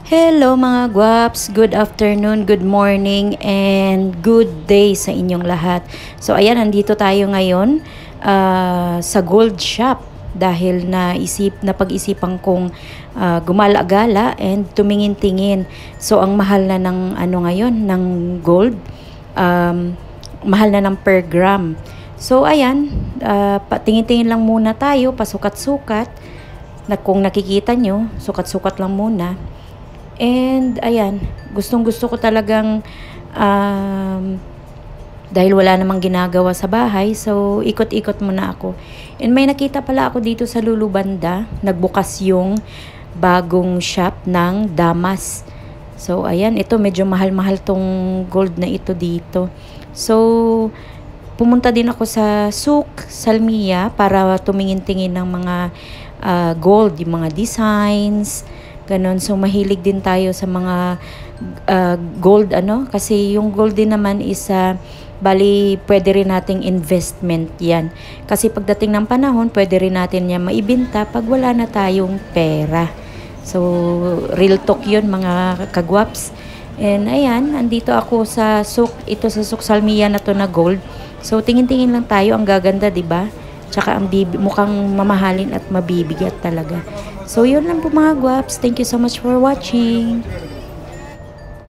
Hello mga guwaps, good afternoon, good morning, and good day sa inyong lahat. So ayan, nandito tayo ngayon sa gold shop dahil napag-isipan kong gumala-gala and tumingin-tingin. So ang mahal na ng ngayon, ng gold, mahal na ng per gram. So ayan, tingin-tingin lang muna tayo, pasukat-sukat. Kung nakikita nyo, sukat-sukat lang muna. And ayan, gustong-gusto ko talagang dahil wala namang ginagawa sa bahay, so ikot-ikot muna ako. And may nakita pala ako dito sa Lulubanda, nagbukas yung bagong shop ng Damas. So ayan, ito medyo mahal-mahal tong gold na ito dito. So pumunta din ako sa Souk Salmiya para tumingin-tingin ng mga gold, yung mga designs, ganon. So mahilig din tayo sa mga gold kasi yung gold din naman is bali pwede rin nating investment yan. Kasi pagdating ng panahon, pwede rin natin yan maibenta pag wala na tayong pera. So real talk yun mga kagwaps. And ayan, andito ako sa Souk, ito sa Souk Salmiya na to na gold. So tingin-tingin lang tayo, ang gaganda, 'di ba? Tsaka mukhang mamahalin at mabibigat talaga. So yun lang po mga guwaps. Thank you so much for watching.